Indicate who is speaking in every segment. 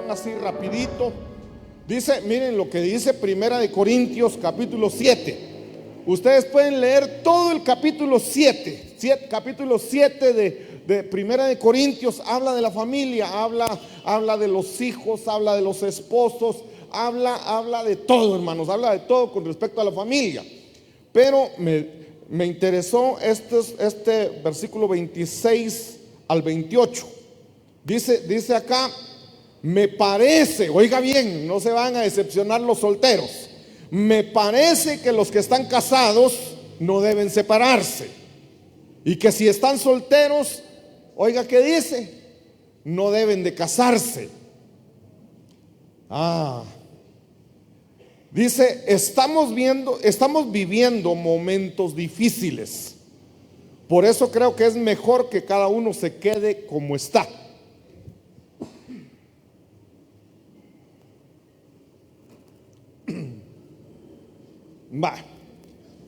Speaker 1: van así rapidito. Dice, miren lo que dice Primera de Corintios capítulo 7. Ustedes pueden leer todo el capítulo 7. Capítulo 7 de Primera de Corintios. Habla de la familia, habla de los hijos, habla de los esposos, habla de todo, hermanos, habla de todo con respecto a la familia. Pero me interesó este versículo 26 al 28. Dice acá: me parece, oiga bien, no se van a decepcionar los solteros, me parece que los que están casados no deben separarse, y que si están solteros, oiga qué dice, no deben de casarse. Dice, estamos viviendo momentos difíciles. Por eso creo que es mejor que cada uno se quede como está.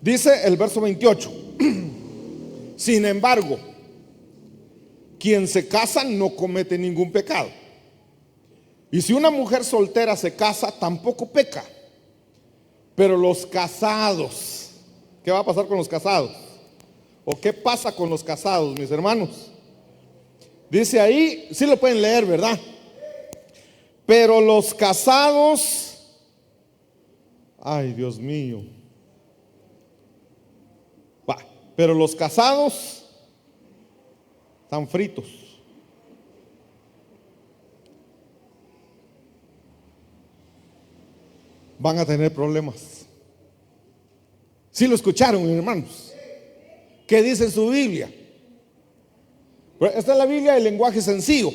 Speaker 1: Dice el verso 28. Sin embargo, quien se casa no comete ningún pecado. Y si una mujer soltera se casa, tampoco peca. Pero los casados, ¿qué va a pasar con los casados? ¿O qué pasa con los casados, mis hermanos? Dice ahí, sí lo pueden leer, ¿verdad? Pero los casados, ay Dios mío, pero los casados están fritos. Van a tener problemas. ¿Sí lo escucharon, mis hermanos? ¿Qué dice en su Biblia? Esta es la Biblia del lenguaje sencillo.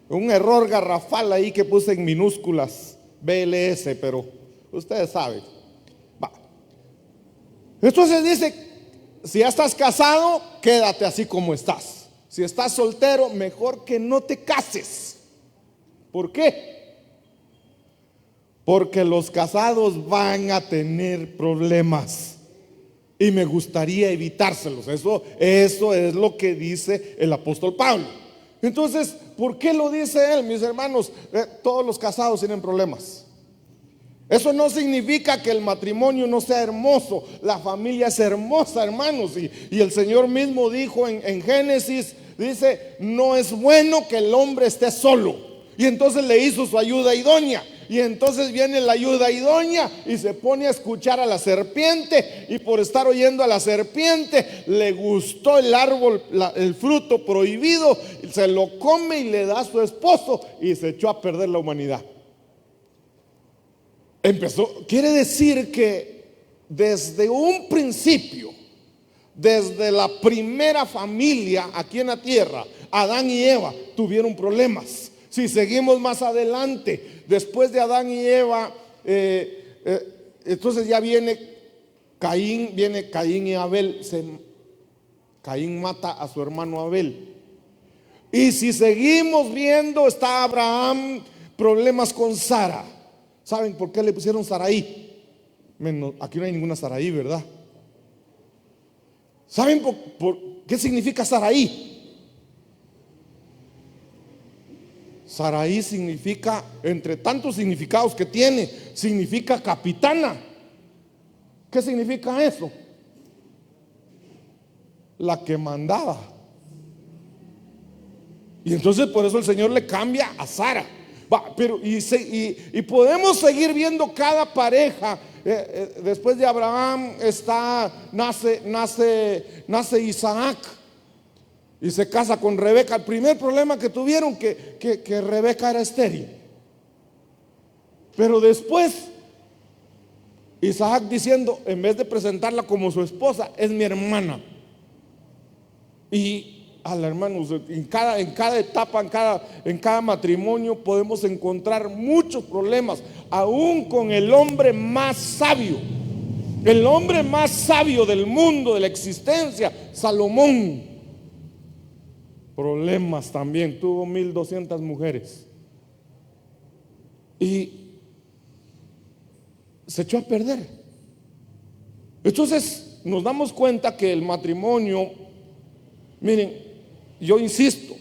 Speaker 1: Un error garrafal ahí que puse en minúsculas BLS, pero ustedes saben. Entonces dice, si ya estás casado, quédate así como estás. Si estás soltero, mejor que no te cases. ¿Por qué? Porque los casados van a tener problemas y me gustaría evitárselos. Eso es lo que dice el apóstol Pablo. Entonces, ¿por qué lo dice él, mis hermanos? Todos los casados tienen problemas. Eso no significa que el matrimonio no sea hermoso. La familia es hermosa, hermanos. Y el Señor mismo dijo en Génesis, dice, no es bueno que el hombre esté solo. Y entonces le hizo su ayuda idónea. Y entonces viene la ayuda idónea y se pone a escuchar a la serpiente. Y por estar oyendo a la serpiente, le gustó el árbol, el fruto prohibido. Se lo come y le da a su esposo. Y se echó a perder la humanidad. Quiere decir que desde un principio, desde la primera familia aquí en la tierra, Adán y Eva tuvieron problemas. Si seguimos más adelante, después de Adán y Eva, entonces ya viene Caín y Abel. Caín mata a su hermano Abel. Y si seguimos viendo, está Abraham, problemas con Sara. ¿Saben por qué le pusieron Saraí? Aquí no hay ninguna Saraí, ¿verdad? ¿Saben por qué significa Saraí? Saraí significa, entre tantos significados que tiene, significa capitana. ¿Qué significa eso? La que mandaba. Y entonces por eso el Señor le cambia a Sara. Y podemos seguir viendo cada pareja. Después de Abraham nace Isaac. Y se casa con Rebeca. El primer problema que tuvieron que Rebeca era estéril. Pero después Isaac diciendo, en vez de presentarla como su esposa, es mi hermana. Y hermanos, en cada etapa, en cada matrimonio podemos encontrar muchos problemas, aún con el hombre más sabio. El hombre más sabio del mundo, de la existencia, Salomón. Problemas también, tuvo 1200 mujeres y se echó a perder. Entonces nos damos cuenta que el matrimonio, miren, yo insisto,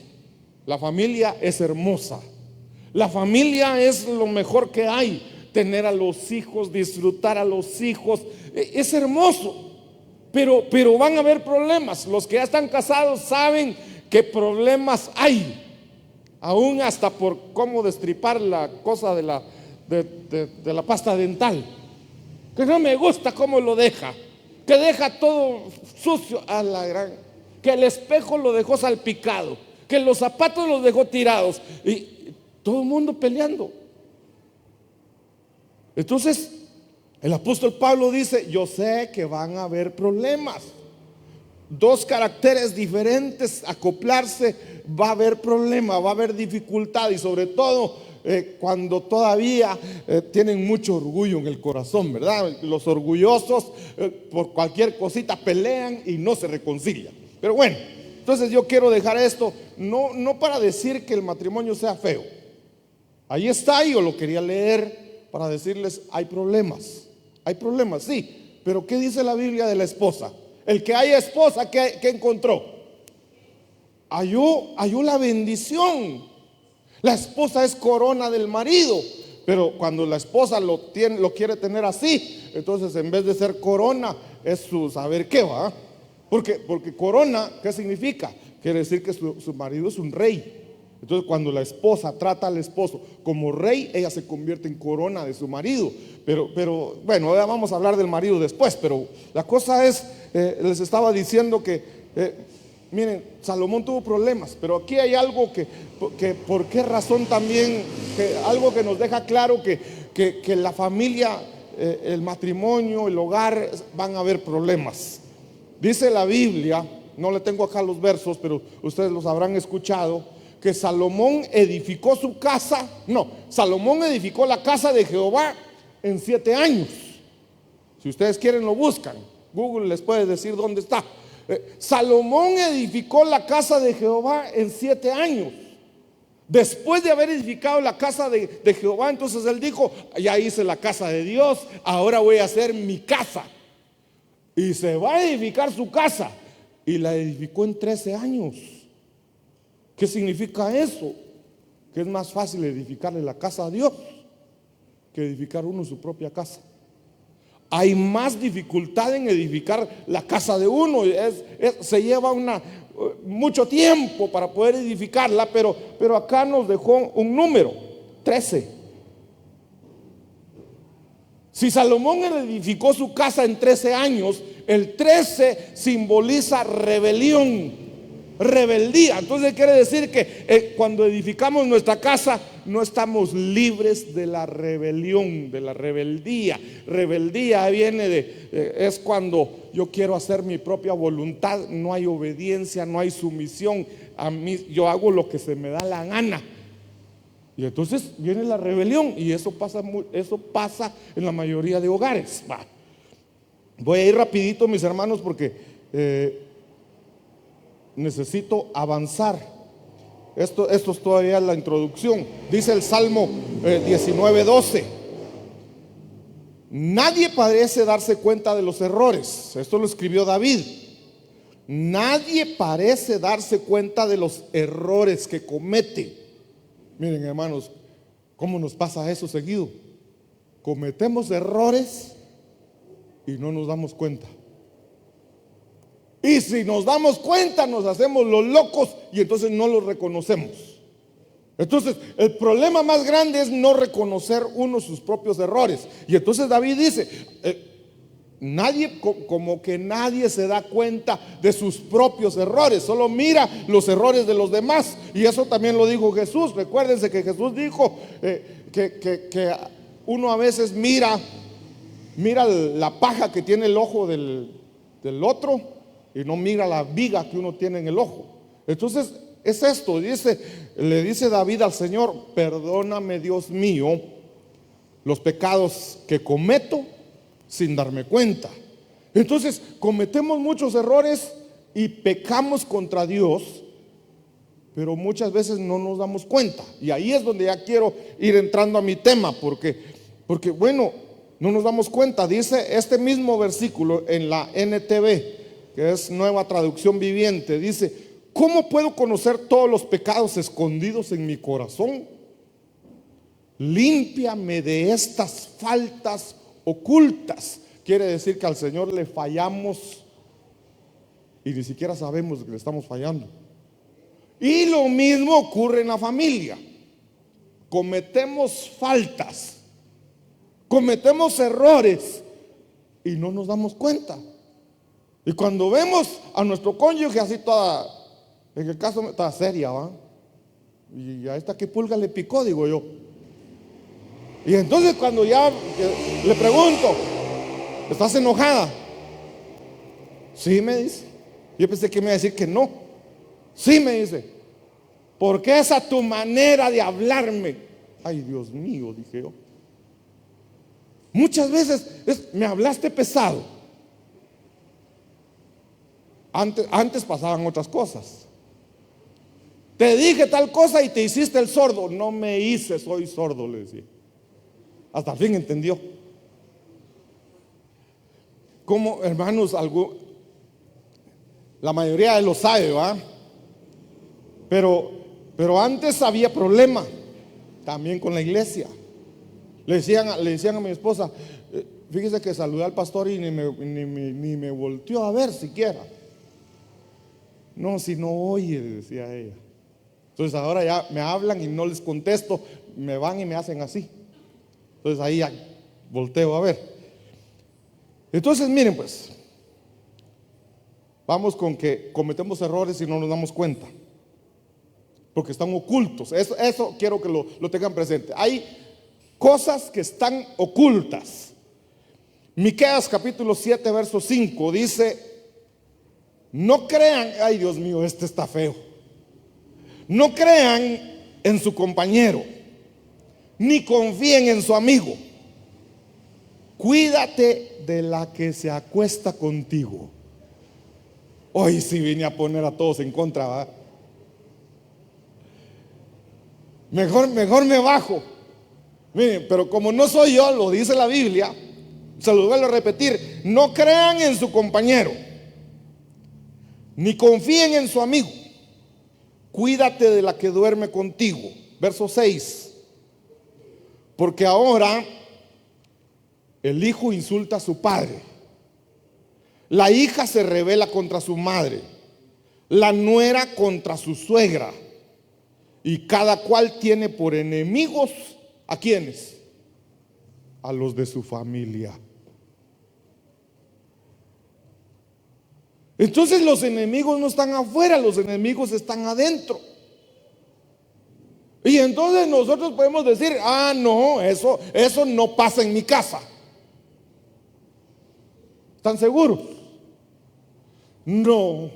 Speaker 1: la familia es hermosa, La familia es lo mejor que hay. Tener a los hijos, disfrutar a los hijos, es hermoso. Pero van a haber problemas. Los que ya están casados saben que problemas hay. Aún hasta por cómo destripar la cosa de la pasta dental. Que no me gusta cómo lo deja. Que deja todo sucio a la gran. Que el espejo lo dejó salpicado. Que los zapatos los dejó tirados. Y todo el mundo peleando. Entonces, el apóstol Pablo dice: yo sé que van a haber problemas. Dos caracteres diferentes, acoplarse, va a haber problema, va a haber dificultad. Y sobre todo cuando todavía tienen mucho orgullo en el corazón, ¿verdad? Los orgullosos por cualquier cosita pelean y no se reconcilian. Pero bueno, entonces yo quiero dejar esto, no para decir que el matrimonio sea feo. Ahí está, yo lo quería leer para decirles: hay problemas, sí. Pero ¿qué dice la Biblia de la esposa? El que haya esposa, ¿qué encontró? Halló la bendición. La esposa es corona del marido. Pero cuando la esposa lo quiere tener así, entonces en vez de ser corona, es su saber qué va. Porque corona, ¿qué significa? Quiere decir que su marido es un rey. Entonces cuando la esposa trata al esposo como rey, ella se convierte en corona de su marido. Pero bueno, ya vamos a hablar del marido después. Pero la cosa es, les estaba diciendo que miren, Salomón tuvo problemas, pero aquí hay algo que por qué razón también, algo que nos deja claro que la familia, el matrimonio, el hogar, van a haber problemas. Dice la Biblia, no le tengo acá los versos, pero ustedes los habrán escuchado, que Salomón edificó su casa. No, Salomón edificó la casa de Jehová en 7 años. Si ustedes quieren lo buscan, Google les puede decir dónde está. Salomón edificó la casa de Jehová en 7 años. Después de haber edificado la casa de Jehová, entonces él dijo: ya hice la casa de Dios, ahora voy a hacer mi casa. Y se va a edificar su casa. Y la edificó en 13 años. ¿Qué significa eso? Que es más fácil edificarle la casa a Dios que edificar uno su propia casa. Hay más dificultad en edificar la casa de uno. Se lleva mucho tiempo para poder edificarla, pero acá nos dejó un número: 13. Si Salomón edificó su casa en 13 años, el 13 simboliza rebelión, rebeldía. Entonces quiere decir que cuando edificamos nuestra casa no estamos libres de la rebelión, de la rebeldía. Rebeldía viene es cuando yo quiero hacer mi propia voluntad, no hay obediencia, no hay sumisión a mí, yo hago lo que se me da la gana. Y entonces viene la rebelión, y eso pasa en la mayoría de hogares. Voy a ir rapidito, mis hermanos, porque necesito avanzar. Esto es todavía la introducción. Dice el Salmo 19:12: nadie parece darse cuenta de los errores. Esto lo escribió David. Nadie parece darse cuenta de los errores que comete. Miren, hermanos, ¿cómo nos pasa eso seguido? Cometemos errores y no nos damos cuenta. Y si nos damos cuenta, nos hacemos los locos y entonces no los reconocemos. Entonces el problema más grande es no reconocer uno sus propios errores. Y entonces David dice: como que nadie se da cuenta de sus propios errores, solo mira los errores de los demás. Y eso también lo dijo Jesús. Recuérdense que Jesús dijo que uno a veces mira la paja que tiene el ojo del otro y no mira la viga que uno tiene en el ojo. Entonces es esto, le dice David al Señor: perdóname, Dios mío, los pecados que cometo sin darme cuenta. Entonces cometemos muchos errores y pecamos contra Dios, pero muchas veces no nos damos cuenta. Y ahí es donde ya quiero ir entrando a mi tema, porque bueno, no nos damos cuenta. Dice este mismo versículo en la NTV, que es Nueva Traducción Viviente, dice: ¿cómo puedo conocer todos los pecados escondidos en mi corazón? límpiame de estas faltas ocultas. Quiere decir que al Señor le fallamos y ni siquiera sabemos que le estamos fallando. Y lo mismo ocurre en la familia. Cometemos faltas, cometemos errores y no nos damos cuenta. Y cuando vemos a nuestro cónyuge así toda, en el caso toda seria, ¿va? Y a esta que pulga le picó, digo yo. Y entonces cuando ya le pregunto, ¿estás enojada? Sí, me dice. Yo pensé que me iba a decir que no. Sí, me dice. ¿Por qué esa tu manera de hablarme? Ay, Dios mío, dije yo. Muchas veces me hablaste pesado. Antes pasaban otras cosas. Te dije tal cosa y te hiciste el sordo. No me hice, soy sordo, le decía. Hasta el fin entendió. Como, hermanos, la mayoría lo sabe, ¿va? Pero antes había problema también con la iglesia. Le decían a mi esposa, fíjese que saludé al pastor y ni me volteó a ver siquiera. No, si no oye, decía ella. Entonces ahora ya me hablan y no les contesto, me van y me hacen así. Entonces ahí ya volteo a ver. Entonces miren pues, vamos con que cometemos errores y no nos damos cuenta, porque están ocultos. Eso quiero que lo tengan presente. Hay cosas que están ocultas. Miqueas capítulo 7 verso 5 dice: no crean, ay Dios mío, este está feo. No crean en su compañero, ni confíen en su amigo. Cuídate de la que se acuesta contigo. Hoy sí vine a poner a todos en contra, ¿va? Mejor me bajo. Miren, pero como no soy yo, lo dice la Biblia, se lo vuelvo a repetir: no crean en su compañero, ni confíen en su amigo. Cuídate de la que duerme contigo. Verso 6. Porque ahora el hijo insulta a su padre, la hija se rebela contra su madre, la nuera contra su suegra, y cada cual tiene por enemigos ¿a quiénes? A los de su familia. Entonces los enemigos no están afuera, los enemigos están adentro. Y entonces nosotros podemos decir: ah, no, eso no pasa en mi casa. ¿Están seguros? No.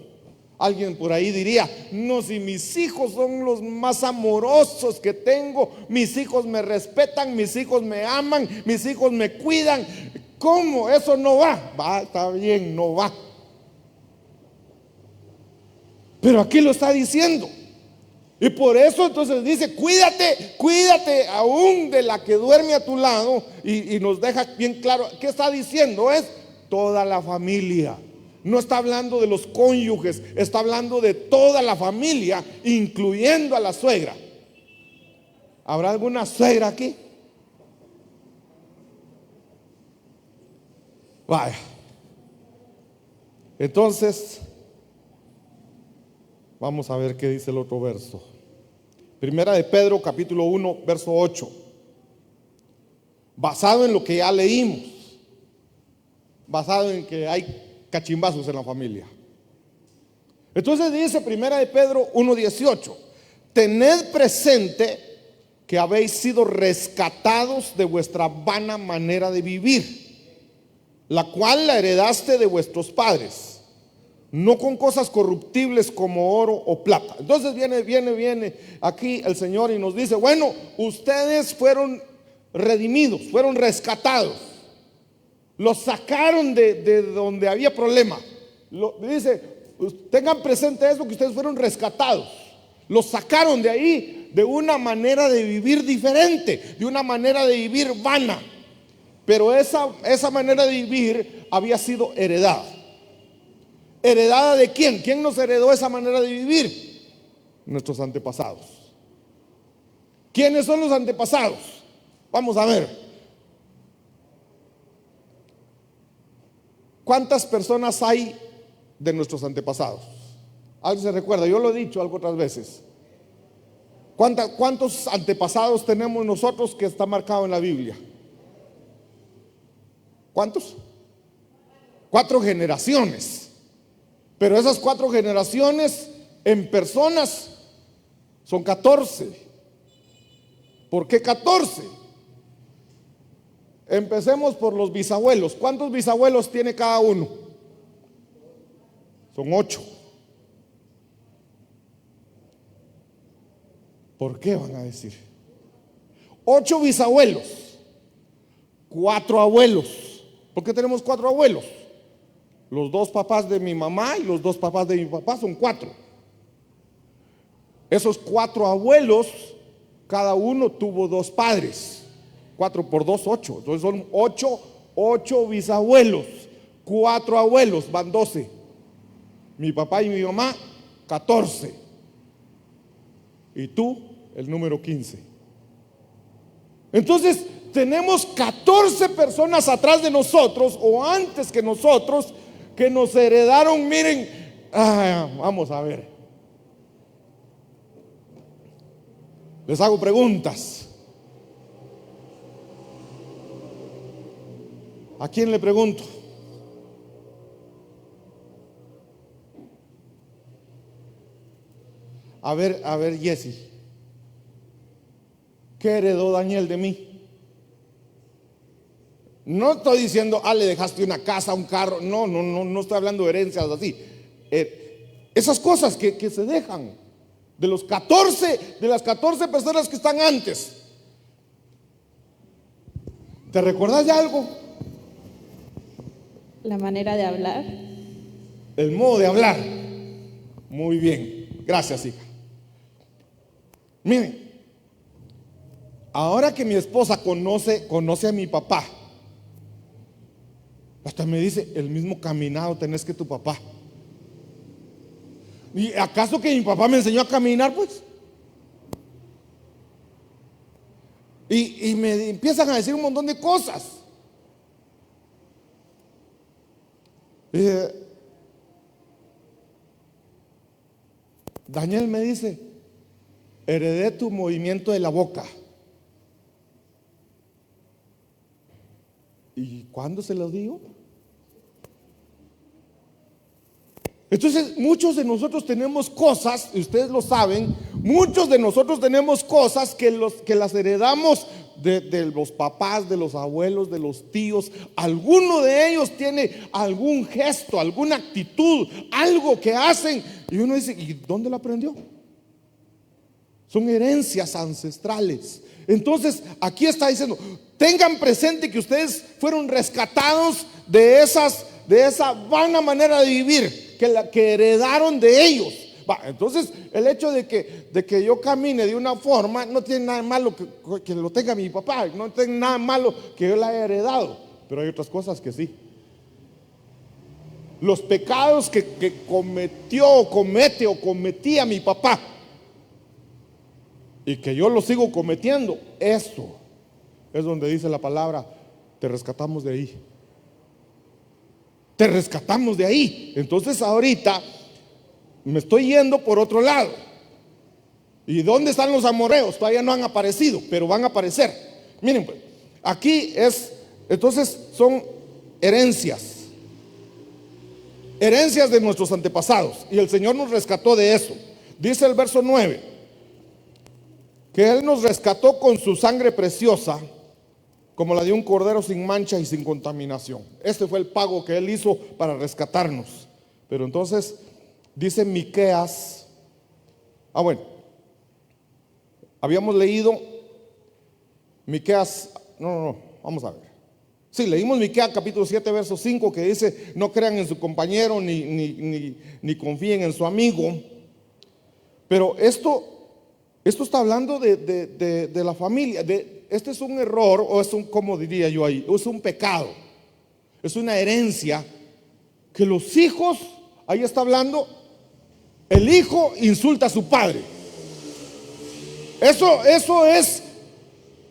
Speaker 1: Alguien por ahí diría: no, si mis hijos son los más amorosos que tengo, mis hijos me respetan, mis hijos me aman, mis hijos me cuidan. ¿Cómo? Eso no va. Va, está bien, no va. Pero aquí lo está diciendo. Y por eso entonces dice: cuídate aún de la que duerme a tu lado. Y nos deja bien claro, ¿qué está diciendo? Es toda la familia. No está hablando de los cónyuges, está hablando de toda la familia, incluyendo a la suegra. ¿Habrá alguna suegra aquí? Vaya. Entonces, vamos a ver qué dice el otro verso. Primera de Pedro capítulo 1 verso 8. Basado en lo que ya leímos, basado en que hay cachimbazos en la familia. Entonces dice Primera de Pedro 1:18: tened presente que habéis sido rescatados de vuestra vana manera de vivir, la cual la heredaste de vuestros padres, no con cosas corruptibles como oro o plata. Entonces viene aquí el Señor y nos dice: bueno, ustedes fueron redimidos, fueron rescatados, los sacaron de donde había problema. Dice: tengan presente eso, que ustedes fueron rescatados, los sacaron de ahí, de una manera de vivir diferente, de una manera de vivir vana. Pero esa manera de vivir había sido heredada. ¿Heredada de quién? ¿Quién nos heredó esa manera de vivir? Nuestros antepasados. ¿Quiénes son los antepasados? Vamos a ver. ¿Cuántas personas hay de nuestros antepasados? ¿Alguien se recuerda? Yo lo he dicho algo otras veces. ¿Cuántos antepasados tenemos nosotros que está marcado en la Biblia? ¿Cuántos? 4 generaciones. Pero esas 4 generaciones en personas son 14. ¿Por qué 14? Empecemos por los bisabuelos. ¿Cuántos bisabuelos tiene cada uno? Son 8. ¿Por qué van a decir? 8 bisabuelos, 4 abuelos. ¿Por qué tenemos 4 abuelos? Los 2 papás de mi mamá y los 2 papás de mi papá son 4. Esos 4 abuelos, cada uno tuvo 2 padres. 4 por 2, 8. Entonces son 8 bisabuelos. 4 abuelos, van 12. Mi papá y mi mamá, 14. Y tú, el número 15. Entonces, tenemos 14 personas atrás de nosotros o antes que nosotros que nos heredaron. Miren, vamos a ver. Les hago preguntas. ¿A quién le pregunto? A ver, Jesse, ¿qué heredó Daniel de mí? No estoy diciendo, le dejaste una casa, un carro. No estoy hablando de herencias así. Esas cosas que se dejan de las 14 personas que están antes. ¿Te recuerdas de algo?
Speaker 2: La manera de hablar.
Speaker 1: El modo de hablar. Muy bien, gracias, hija. Miren, ahora que mi esposa conoce a mi papá, hasta me dice, el mismo caminado tenés que tu papá. ¿Y acaso que mi papá me enseñó a caminar? Pues. Y me empiezan a decir un montón de cosas. Daniel me dice, heredé tu movimiento de la boca. ¿Y cuándo se lo digo? Entonces, muchos de nosotros tenemos cosas, y ustedes lo saben, muchos de nosotros tenemos cosas que las heredamos de los papás, de los abuelos, de los tíos. Alguno de ellos tiene algún gesto, alguna actitud, algo que hacen, y uno dice, ¿y dónde lo aprendió? Son herencias ancestrales. Entonces, aquí está diciendo, tengan presente que ustedes fueron rescatados de esa vana manera de vivir que heredaron de ellos. Entonces, el hecho de que yo camine de una forma no tiene nada malo que lo tenga mi papá, no tiene nada malo que yo la haya heredado, pero hay otras cosas que sí. Los pecados que cometía mi papá y que yo los sigo cometiendo, eso es donde dice la palabra, te rescatamos de ahí. Te rescatamos de ahí. Entonces ahorita me estoy yendo por otro lado. ¿Y dónde están los amorreos? Todavía no han aparecido, pero van a aparecer. Miren, pues, aquí entonces son herencias. Herencias de nuestros antepasados. Y el Señor nos rescató de eso. Dice el verso 9, que Él nos rescató con su sangre preciosa, como la de un cordero sin mancha y sin contaminación. Este fue el pago que Él hizo para rescatarnos. Pero entonces dice Miqueas, bueno, habíamos leído Miqueas, vamos a ver. Sí, leímos Miqueas capítulo 7 verso 5, que dice, no crean en su compañero ni confíen en su amigo. Pero esto está hablando de la familia. Este es un error, o es ¿cómo diría yo ahí? Es un pecado, es una herencia que los hijos, ahí está hablando, el hijo insulta a su padre. Eso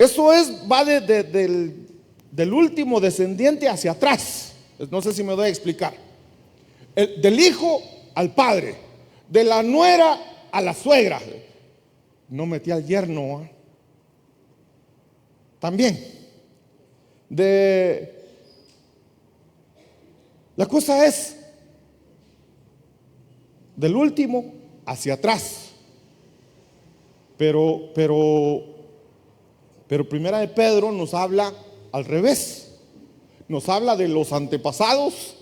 Speaker 1: Eso va del último descendiente hacia atrás. No sé si me doy a explicar. Del hijo al padre, de la nuera a la suegra. No metí al yerno, ¿eh? También. La cosa es del último hacia atrás. Pero Primera de Pedro nos habla al revés. Nos habla de los antepasados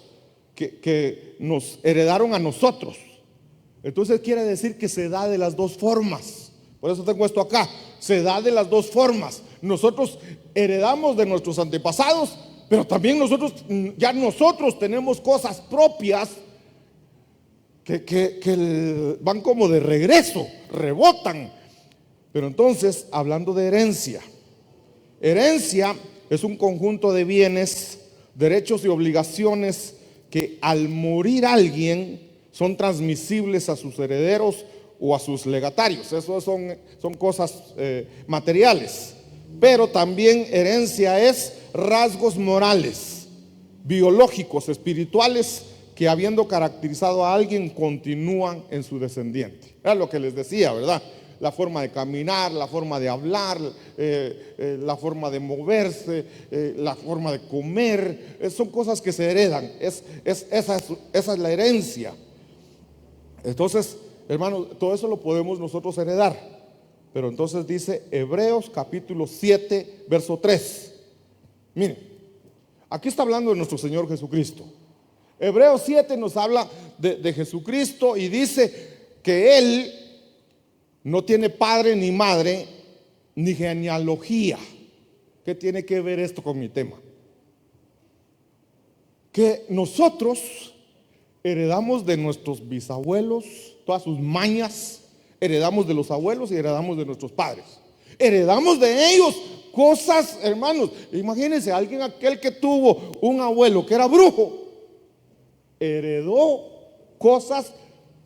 Speaker 1: que nos heredaron a nosotros. Entonces quiere decir que se da de las dos formas. Por eso tengo esto acá. Se da de las dos formas. Nosotros heredamos de nuestros antepasados, pero también nosotros tenemos cosas propias que van como de regreso, rebotan. Pero entonces, hablando de herencia es un conjunto de bienes, derechos y obligaciones que al morir alguien son transmisibles a sus herederos o a sus legatarios. Eso son cosas materiales. Pero también herencia es rasgos morales, biológicos, espirituales, que habiendo caracterizado a alguien continúan en su descendiente. Era lo que les decía, ¿verdad? La forma de caminar, la forma de hablar, la forma de moverse, la forma de comer, son cosas que se heredan. Esa es la herencia. Entonces, hermanos, todo eso lo podemos nosotros heredar. Pero entonces dice Hebreos capítulo 7, verso 3. Miren, aquí está hablando de nuestro Señor Jesucristo. Hebreos 7 nos habla de Jesucristo y dice que Él no tiene padre ni madre ni genealogía. ¿Qué tiene que ver esto con mi tema? Que nosotros heredamos de nuestros bisabuelos todas sus mañas, heredamos de los abuelos y heredamos de nuestros padres. Heredamos de ellos cosas, hermanos. Imagínense, aquel que tuvo un abuelo que era brujo, heredó cosas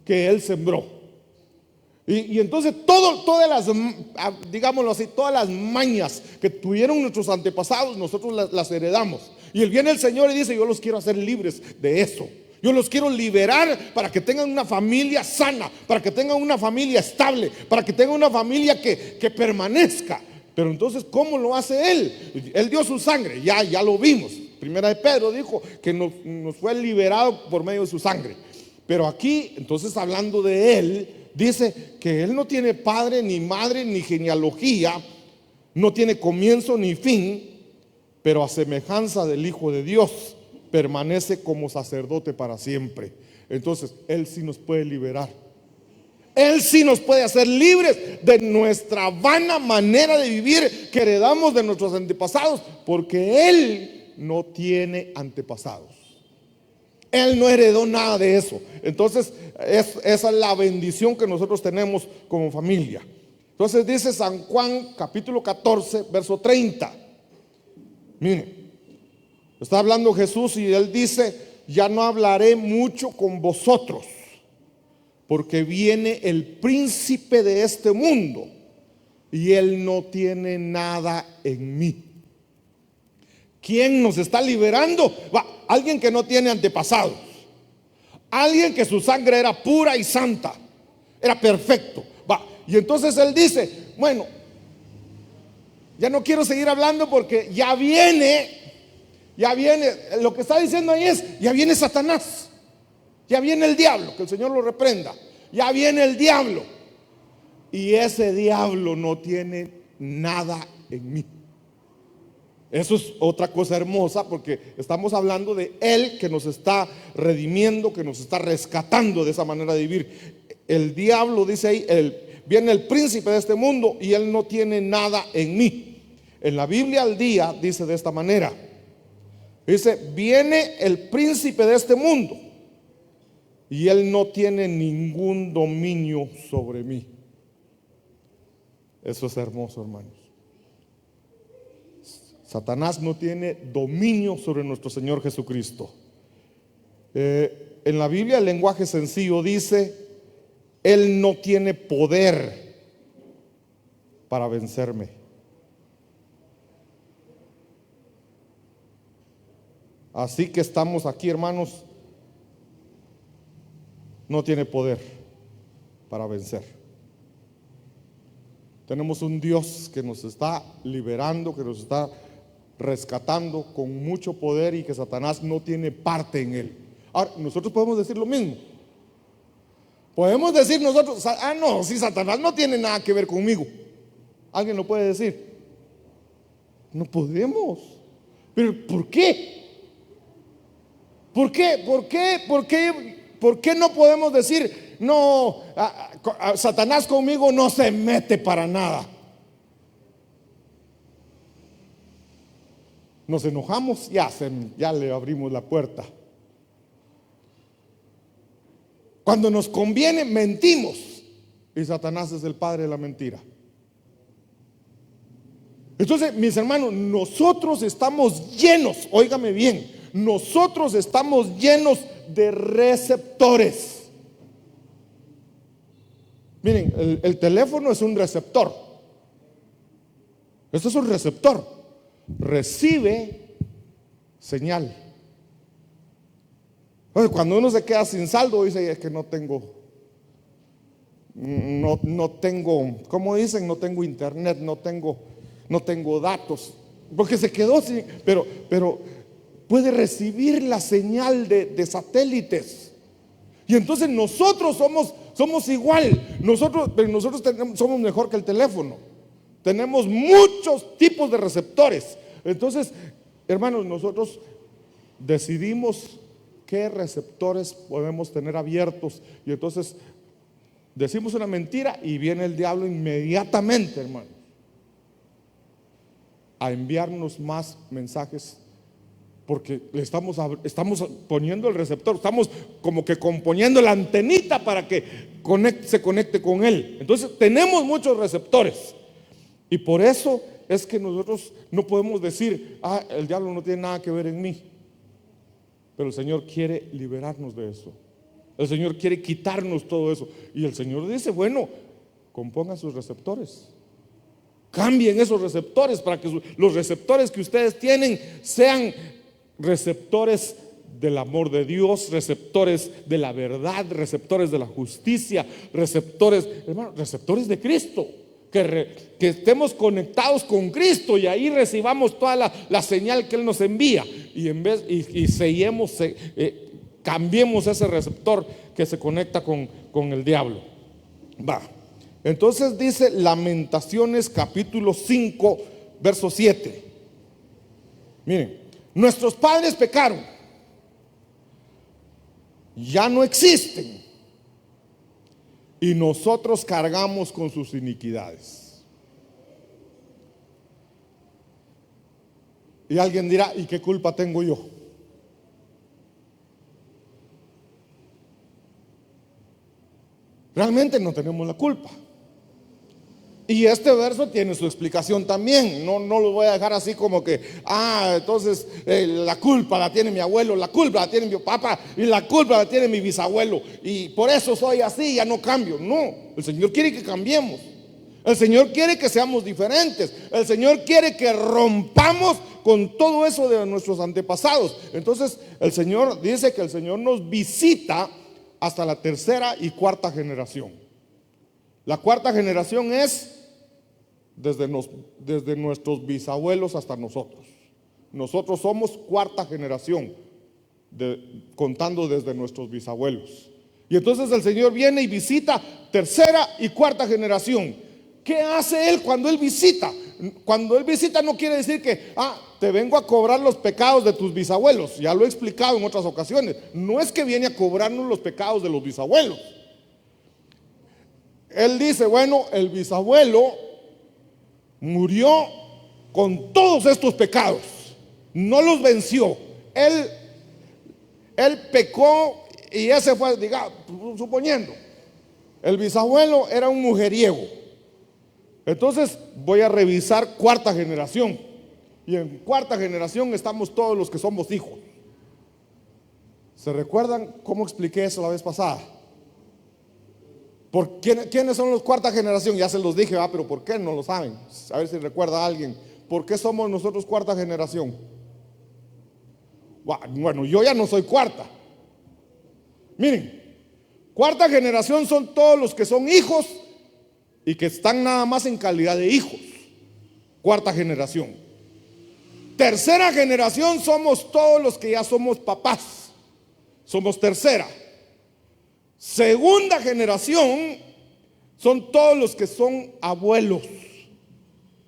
Speaker 1: que él sembró. Y entonces todas las, digámoslo así, todas las mañas que tuvieron nuestros antepasados, nosotros las heredamos. Y viene el Señor y dice: yo los quiero hacer libres de eso. Yo los quiero liberar para que tengan una familia sana, para que tengan una familia estable, para que tengan una familia que permanezca. Pero entonces, ¿cómo lo hace Él? Él dio su sangre, ya lo vimos. Primera de Pedro dijo que nos fue liberado por medio de su sangre. Pero aquí, entonces, hablando de Él, dice que Él no tiene padre, ni madre, ni genealogía, no tiene comienzo ni fin, pero a semejanza del Hijo de Dios, permanece como sacerdote para siempre. Entonces, Él sí nos puede liberar. Él sí nos puede hacer libres de nuestra vana manera de vivir que heredamos de nuestros antepasados, porque Él no tiene antepasados. Él no heredó nada de eso. Entonces, esa es la bendición que nosotros tenemos como familia. Entonces dice San Juan capítulo 14, verso 30. Miren, está hablando Jesús y Él dice: ya no hablaré mucho con vosotros, porque viene el príncipe de este mundo y Él no tiene nada en mí. ¿Quién nos está liberando? Alguien que no tiene antepasados, alguien que su sangre era pura y santa, era perfecto. Y entonces Él dice: bueno, ya no quiero seguir hablando porque ya viene, lo que está diciendo ahí es: ya viene Satanás, ya viene el diablo, que el Señor lo reprenda. Ya viene el diablo, y ese diablo no tiene nada en mí. Eso es otra cosa hermosa, porque estamos hablando de Él que nos está redimiendo, que nos está rescatando de esa manera de vivir. El diablo, dice ahí, viene el príncipe de este mundo y Él no tiene nada en mí. En la Biblia al día dice de esta manera: dice, viene el príncipe de este mundo y Él no tiene ningún dominio sobre mí. Eso es hermoso, hermanos. Satanás no tiene dominio sobre nuestro Señor Jesucristo. En la Biblia el lenguaje sencillo dice: Él no tiene poder para vencerme. Así que estamos aquí, hermanos, no tiene poder para vencer. Tenemos un Dios que nos está liberando, que nos está rescatando con mucho poder, y que Satanás no tiene parte en él. Ahora, nosotros podemos decir lo mismo. Podemos decir nosotros, no, si Satanás no tiene nada que ver conmigo. ¿Alguien lo puede decir? No podemos. ¿Pero por qué? ¿Por qué? ¿Por qué? ¿Por qué? ¿Por qué no podemos decir, no, Satanás conmigo no se mete para nada? Nos enojamos, ya le abrimos la puerta. Cuando nos conviene, mentimos, y Satanás es el padre de la mentira. Entonces, mis hermanos, nosotros estamos llenos, óigame bien, nosotros estamos llenos de receptores. Miren, el teléfono es un receptor. Esto es un receptor. Recibe señal. Entonces, cuando uno se queda sin saldo, dice, es que no tengo, ¿cómo dicen? No tengo internet, no tengo datos, porque se quedó sin, pero puede recibir la señal de satélites. Y entonces nosotros somos igual. Nosotros somos mejor que el teléfono. Tenemos muchos tipos de receptores. Entonces, hermanos, nosotros decidimos qué receptores podemos tener abiertos. Y entonces decimos una mentira y viene el diablo inmediatamente, hermano, a enviarnos más mensajes, porque le estamos poniendo el receptor, estamos como que componiendo la antenita para que se conecte con él. Entonces tenemos muchos receptores, y por eso es que nosotros no podemos decir, el diablo no tiene nada que ver en mí. Pero el Señor quiere liberarnos de eso. El Señor quiere quitarnos todo eso. Y el Señor dice, bueno, compongan sus receptores, cambien esos receptores para que los receptores que ustedes tienen sean receptores del amor de Dios, receptores de la verdad, receptores de la justicia, receptores, hermano, receptores de Cristo. Que estemos conectados con Cristo y ahí recibamos toda la señal que Él nos envía, y cambiemos ese receptor que se conecta con el diablo. Entonces dice Lamentaciones capítulo 5 verso 7. Miren, nuestros padres pecaron, ya no existen, y nosotros cargamos con sus iniquidades. Y alguien dirá, ¿y qué culpa tengo yo? Realmente no tenemos la culpa. Y este verso tiene su explicación también. No lo voy a dejar así como que, entonces la culpa la tiene mi abuelo, la culpa la tiene mi papá, y la culpa la tiene mi bisabuelo, y por eso soy así, ya no cambio. No, el Señor quiere que cambiemos. El Señor quiere que seamos diferentes. El Señor quiere que rompamos con todo eso de nuestros antepasados. Entonces el Señor dice que el Señor nos visita hasta la tercera y cuarta generación. La cuarta generación es desde nuestros bisabuelos hasta nosotros. Nosotros somos cuarta generación, contando desde nuestros bisabuelos. Y entonces el Señor viene y visita tercera y cuarta generación. ¿Qué hace Él cuando Él visita? Cuando Él visita no quiere decir que te vengo a cobrar los pecados de tus bisabuelos. Ya lo he explicado en otras ocasiones. No es que viene a cobrarnos los pecados de los bisabuelos. Él dice, bueno, el bisabuelo murió con todos estos pecados, no los venció. Él pecó, y ese fue, suponiendo, el bisabuelo era un mujeriego. Entonces voy a revisar cuarta generación, y en cuarta generación estamos todos los que somos hijos. ¿Se recuerdan cómo expliqué eso la vez pasada? ¿Quiénes son los cuarta generación? Ya se los dije, pero ¿por qué no lo saben? A ver si recuerda a alguien. ¿Por qué somos nosotros cuarta generación? Bueno, yo ya no soy cuarta. Miren, cuarta generación son todos los que son hijos y que están nada más en calidad de hijos. Cuarta generación. Tercera generación somos todos los que ya somos papás. Somos tercera. Segunda generación son todos los que son abuelos.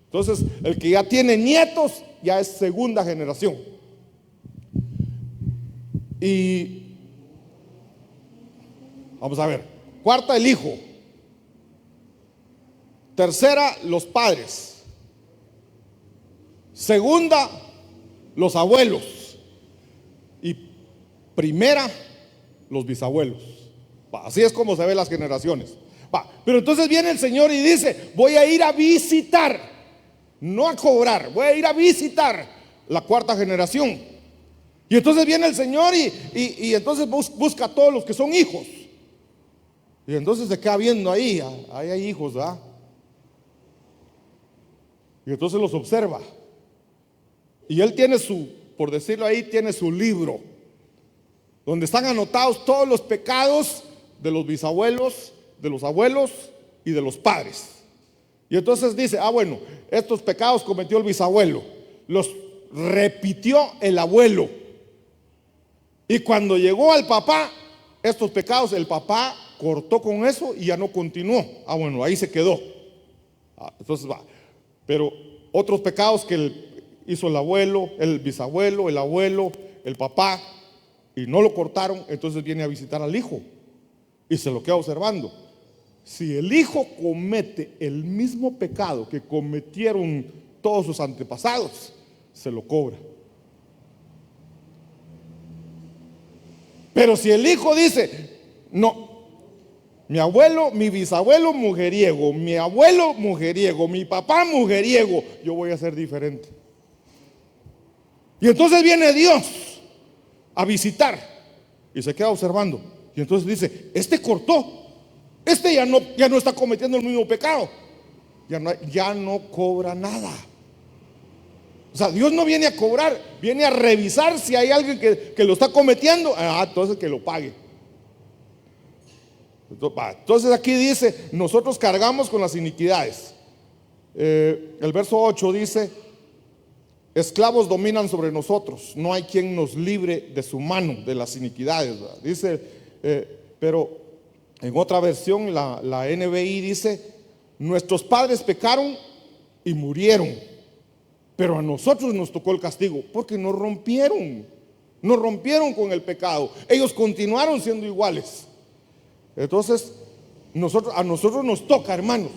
Speaker 1: Entonces, el que ya tiene nietos ya es segunda generación. Y vamos a ver, cuarta el hijo, tercera los padres, segunda los abuelos y primera los bisabuelos. Así es como se ven las generaciones. Pero entonces viene el Señor y dice: voy a ir a visitar, no a cobrar, voy a ir a visitar la cuarta generación. Y entonces viene el Señor y entonces busca a todos los que son hijos. Y entonces se queda viendo ahí hay hijos, ¿verdad? Y entonces los observa. Y él tiene por decirlo ahí, tiene su libro, donde están anotados todos los pecados de los bisabuelos, de los abuelos y de los padres. Y entonces dice: bueno, estos pecados cometió el bisabuelo, los repitió el abuelo. Y cuando llegó al papá, estos pecados, el papá cortó con eso y ya no continuó. Bueno, ahí se quedó. Entonces pero otros pecados que hizo el abuelo, el bisabuelo, el abuelo, el papá, y no lo cortaron, entonces viene a visitar al hijo y se lo queda observando. Si el hijo comete el mismo pecado que cometieron todos sus antepasados, se lo cobra. Pero si el hijo dice: no, mi abuelo, mi bisabuelo mujeriego, mi abuelo mujeriego, mi papá mujeriego, yo voy a ser diferente. Y entonces viene Dios a visitar y se queda observando. Y entonces dice: este cortó, este ya no está cometiendo el mismo pecado, ya no cobra nada. O sea, Dios no viene a cobrar, viene a revisar si hay alguien que lo está cometiendo. Entonces que lo pague. Entonces aquí dice: nosotros cargamos con las iniquidades. El verso 8 dice: esclavos dominan sobre nosotros, no hay quien nos libre de su mano, de las iniquidades. Dice, pero en otra versión, la NBI dice: nuestros padres pecaron y murieron, pero a nosotros nos tocó el castigo, porque nos rompieron con el pecado. Ellos continuaron siendo iguales. Entonces a nosotros nos toca, hermanos,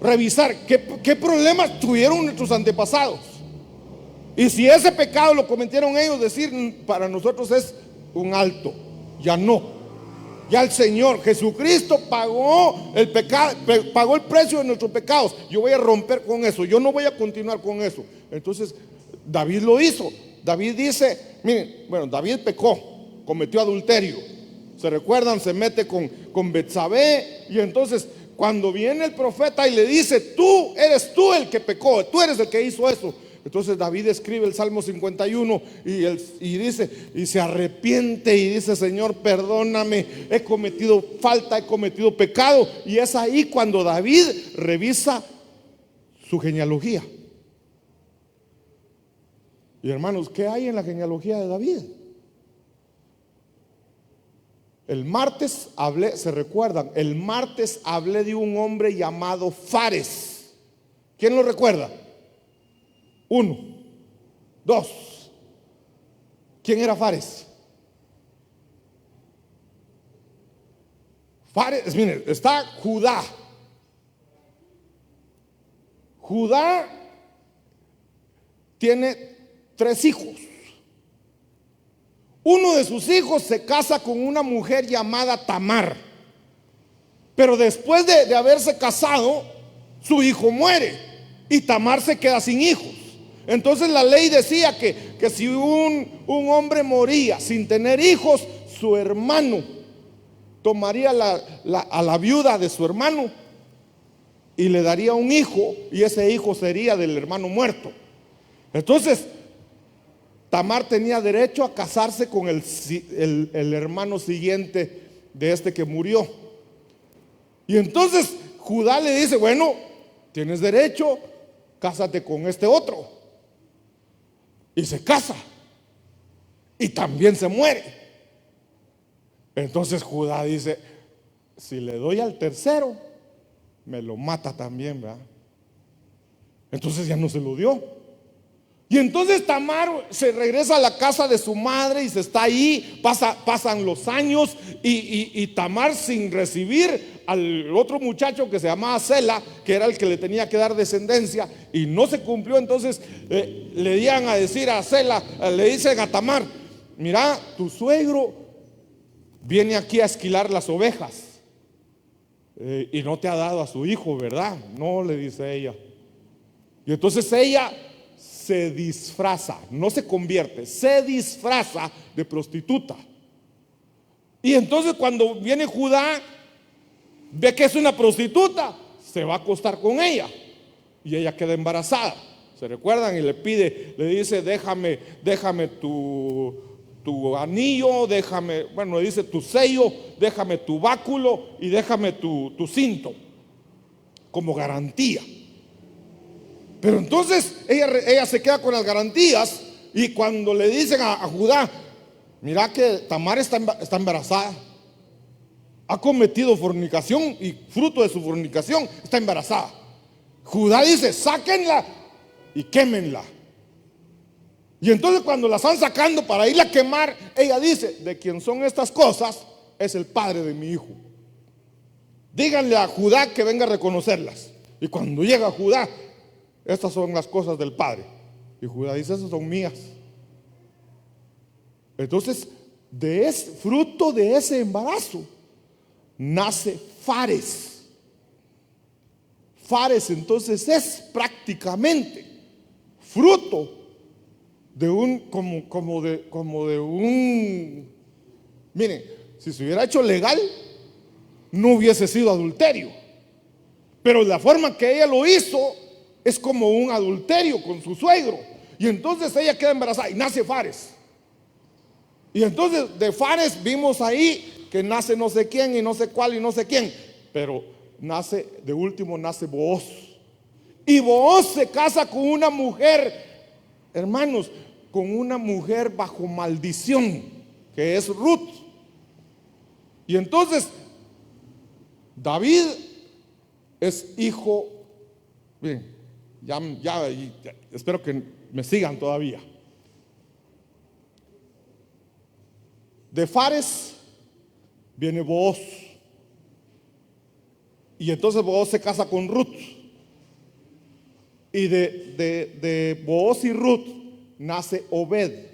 Speaker 1: revisar qué problemas tuvieron nuestros antepasados. Y si ese pecado lo cometieron ellos, decir: para nosotros es un alto. Ya no. Ya el Señor Jesucristo pagó el pecado, pagó el precio de nuestros pecados. Yo voy a romper con eso, yo no voy a continuar con eso. Entonces David lo hizo. David dice: miren, bueno, David pecó, cometió adulterio. ¿Se recuerdan? Se mete con Betsabé. Y entonces cuando viene el profeta y le dice: eres tú el que pecó, tú eres el que hizo eso. Entonces David escribe el Salmo 51 y dice, y se arrepiente y dice: Señor, perdóname, he cometido falta, he cometido pecado. Y es ahí cuando David revisa su genealogía. Y hermanos, ¿qué hay en la genealogía de David? El martes hablé, ¿se recuerdan? El martes hablé de un hombre llamado Fares. ¿Quién lo recuerda? 1, 2. ¿Quién era Fares? Fares, miren, está Judá. Judá tiene 3 hijos. Uno de sus hijos se casa con una mujer llamada Tamar. Pero después de haberse casado, su hijo muere y Tamar se queda sin hijos. Entonces la ley decía que si un hombre moría sin tener hijos, su hermano tomaría a la viuda de su hermano y le daría un hijo, y ese hijo sería del hermano muerto. Entonces Tamar tenía derecho a casarse con el hermano siguiente de este que murió. Y entonces Judá le dice, bueno, tienes derecho, cásate con este otro. Y se casa. Y también se muere. Entonces Judá dice, si le doy al tercero, me lo mata también, ¿verdad? Entonces ya no se lo dio. Y entonces Tamar se regresa a la casa de su madre y se está ahí, pasan los años y Tamar, sin recibir al otro muchacho que se llamaba Sela, que era el que le tenía que dar descendencia, y no se cumplió, entonces le iban a decir a Sela, le dicen a Tamar, mira, tu suegro viene aquí a esquilar las ovejas y no te ha dado a su hijo, ¿verdad? No, le dice ella. Y entonces ella se disfraza, no se convierte, se disfraza de prostituta. Y entonces cuando viene Judá, ve que es una prostituta, se va a acostar con ella y ella queda embarazada. ¿Se recuerdan? Y le pide, le dice, déjame tu anillo, déjame, bueno, le dice tu sello, déjame tu báculo y déjame tu cinto como garantía. Pero entonces ella se queda con las garantías, y cuando le dicen a Judá, mira que Tamar está embarazada, ha cometido fornicación y fruto de su fornicación está embarazada. Judá dice, sáquenla y quémenla. Y entonces cuando la están sacando para irla a quemar, ella dice, de quien son estas cosas es el padre de mi hijo. Díganle a Judá que venga a reconocerlas. Y cuando llega Judá, estas son las cosas del padre. Y Judá dice, esas son mías. Entonces, fruto de ese embarazo, nace Fares. Fares entonces es prácticamente fruto de miren, si se hubiera hecho legal, no hubiese sido adulterio. Pero la forma que ella lo hizo es como un adulterio con su suegro. Y entonces ella queda embarazada y nace Fares. Y entonces de Fares vimos ahí que nace no sé quién y no sé cuál y no sé quién. Pero de último nace Booz. Y Booz se casa con una mujer, hermanos, con una mujer bajo maldición, que es Ruth. Y entonces David es hijo, bien, ya, espero que me sigan todavía. De Fares viene Booz. Y entonces Booz se casa con Ruth. Y de Booz y Ruth nace Obed.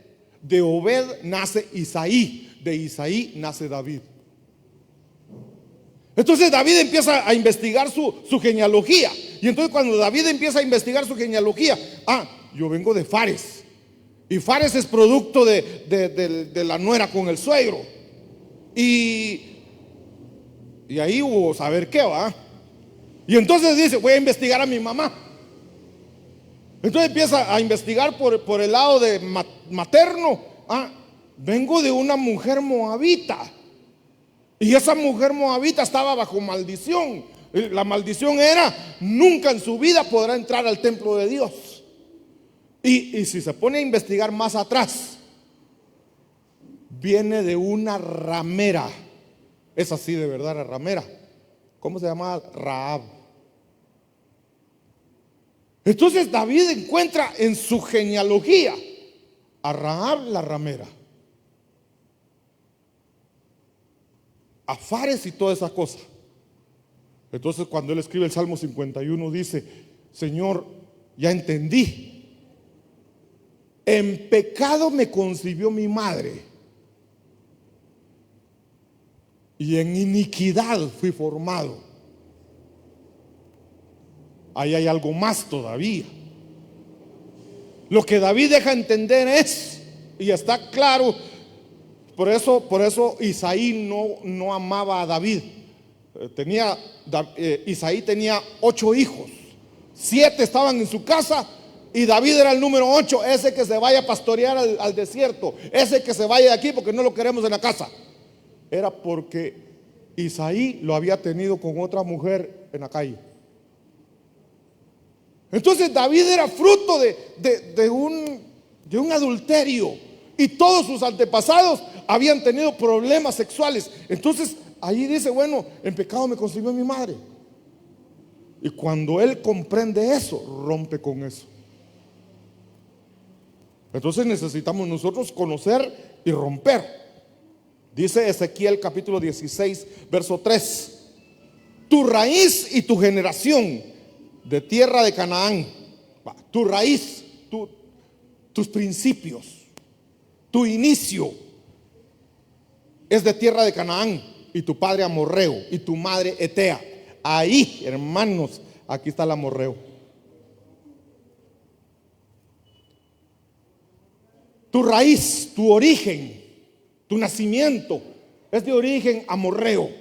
Speaker 1: De Obed nace Isaí. De Isaí nace David. Entonces David empieza a investigar su genealogía. Y entonces cuando David empieza a investigar su genealogía, yo vengo de Fares. Y Fares es producto de la nuera con el suegro. Y ahí hubo saber qué va. Y entonces dice, voy a investigar a mi mamá. Entonces empieza a investigar por el lado de materno. Vengo de una mujer moabita. Y esa mujer moabita estaba bajo maldición. La maldición era, nunca en su vida podrá entrar al templo de Dios. Y si se pone a investigar más atrás, viene de una ramera. Es así de verdad, la ramera. ¿Cómo se llama? Rahab. Entonces David encuentra en su genealogía a Rahab la ramera, a Fares y toda esa cosa. Entonces cuando él escribe el Salmo 51 dice, Señor, ya entendí. En pecado me concibió mi madre y en iniquidad fui formado. Ahí hay algo más todavía. Lo que David deja entender es, y está claro, por eso Isaí no amaba a David. Isaí tenía 8 hijos, 7 estaban en su casa Y David era el número 8, ese que se vaya a pastorear al desierto, ese que se vaya de aquí porque no lo queremos en la casa. Era porque Isaí lo había tenido con otra mujer en la calle. Entonces David era fruto de un adulterio, y todos sus antepasados habían tenido problemas sexuales. Entonces ahí dice, bueno, en pecado me concibió mi madre. Y cuando él comprende eso, rompe con eso. Entonces necesitamos nosotros conocer y romper. Dice Ezequiel capítulo 16, verso 3: tu raíz y tu generación de tierra de Canaán, tu raíz, tus principios, tu inicio es de tierra de Canaán, y tu padre amorreo y tu madre etea. Ahí, hermanos, aquí está el amorreo. Tu raíz, tu origen, tu nacimiento es de origen amorreo.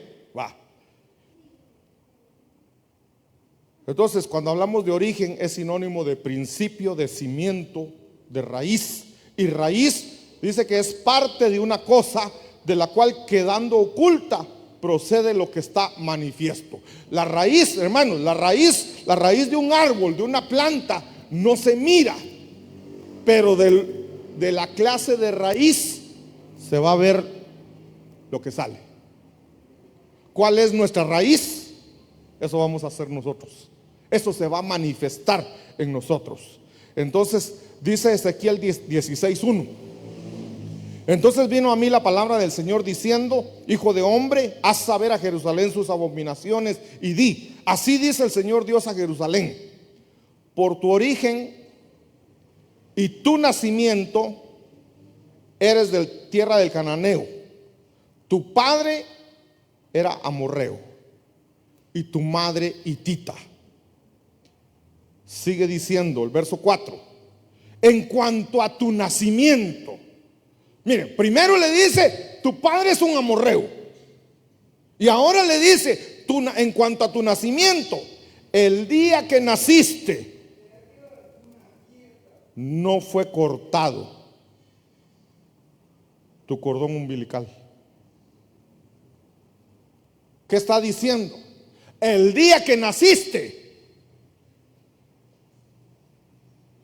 Speaker 1: Entonces, cuando hablamos de origen, es sinónimo de principio, de cimiento, de raíz. Y raíz dice que es parte de una cosa de la cual, quedando oculta, procede lo que está manifiesto. La raíz, hermanos, la raíz de un árbol, de una planta, no se mira, pero de la clase de raíz se va a ver lo que sale. ¿Cuál es nuestra raíz? Eso vamos a hacer nosotros. Eso se va a manifestar en nosotros. Entonces dice Ezequiel 16:1: entonces vino a mí la palabra del Señor diciendo: hijo de hombre, haz saber a Jerusalén sus abominaciones y di: así dice el Señor Dios a Jerusalén, por tu origen y tu nacimiento eres de tierra del cananeo, tu padre era amorreo y tu madre hitita. Sigue diciendo el verso 4: en cuanto a tu nacimiento. Miren, primero le dice, tu padre es un amorreo. Y ahora le dice, en cuanto a tu nacimiento, el día que naciste, no fue cortado tu cordón umbilical. ¿Qué está diciendo? El día que naciste,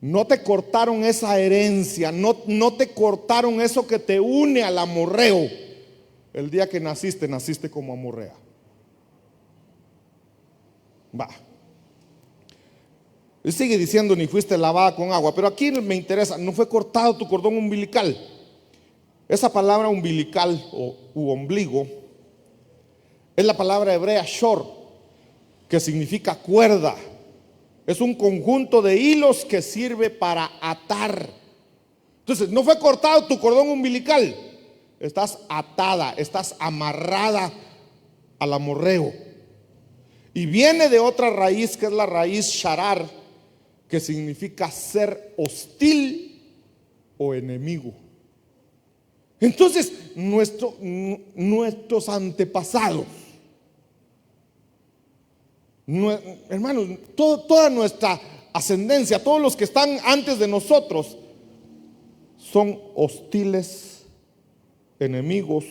Speaker 1: no te cortaron esa herencia, no te cortaron eso que te une al amorreo. El día que naciste, naciste como amorrea. Él sigue diciendo, ni fuiste lavada con agua. Pero aquí me interesa, no fue cortado tu cordón umbilical. Esa palabra umbilical u ombligo es la palabra hebrea shor, que significa cuerda. Es un conjunto de hilos que sirve para atar. Entonces, no fue cortado tu cordón umbilical. Estás atada, estás amarrada al amorreo. Y viene de otra raíz, que es la raíz sharar, que significa ser hostil o enemigo. Entonces, nuestros antepasados, hermanos, toda nuestra ascendencia, todos los que están antes de nosotros, son hostiles, enemigos,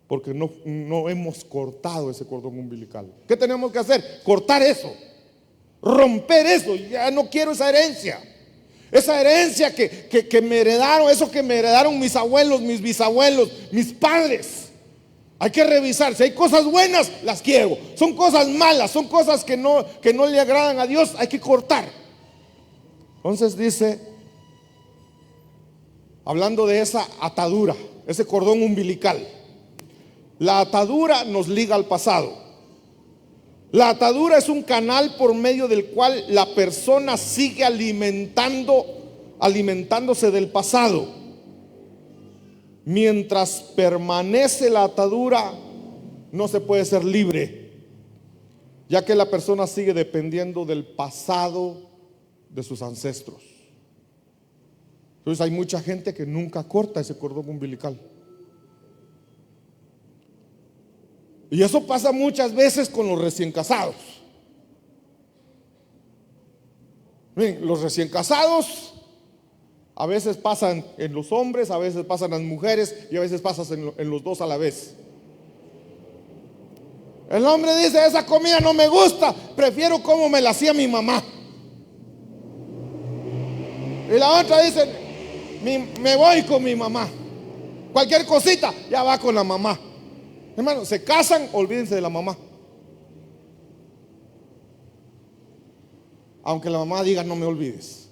Speaker 1: porque no hemos cortado ese cordón umbilical. ¿Qué tenemos que hacer? Cortar eso, romper eso. Ya no quiero esa herencia. Esa herencia que me heredaron, eso que me heredaron mis abuelos, mis bisabuelos, mis padres. Hay que revisar, si hay cosas buenas, las quiero. Son cosas malas, son cosas que no le agradan a Dios, hay que cortar. Entonces dice, hablando de esa atadura, ese cordón umbilical, la atadura nos liga al pasado. La atadura es un canal por medio del cual la persona sigue alimentándose del pasado. Mientras permanece la atadura, no se puede ser libre, ya que la persona sigue dependiendo del pasado de sus ancestros. Entonces hay mucha gente que nunca corta ese cordón umbilical. Y eso pasa muchas veces con los recién casados. Miren, los recién casados a veces pasan en los hombres, a veces pasan en las mujeres y a veces pasas en los dos a la vez. El hombre dice: esa comida no me gusta, prefiero como me la hacía mi mamá. Y la otra dice: me voy con mi mamá. Cualquier cosita, ya va con la mamá. Hermano, se casan, olvídense de la mamá. Aunque la mamá diga: no me olvides.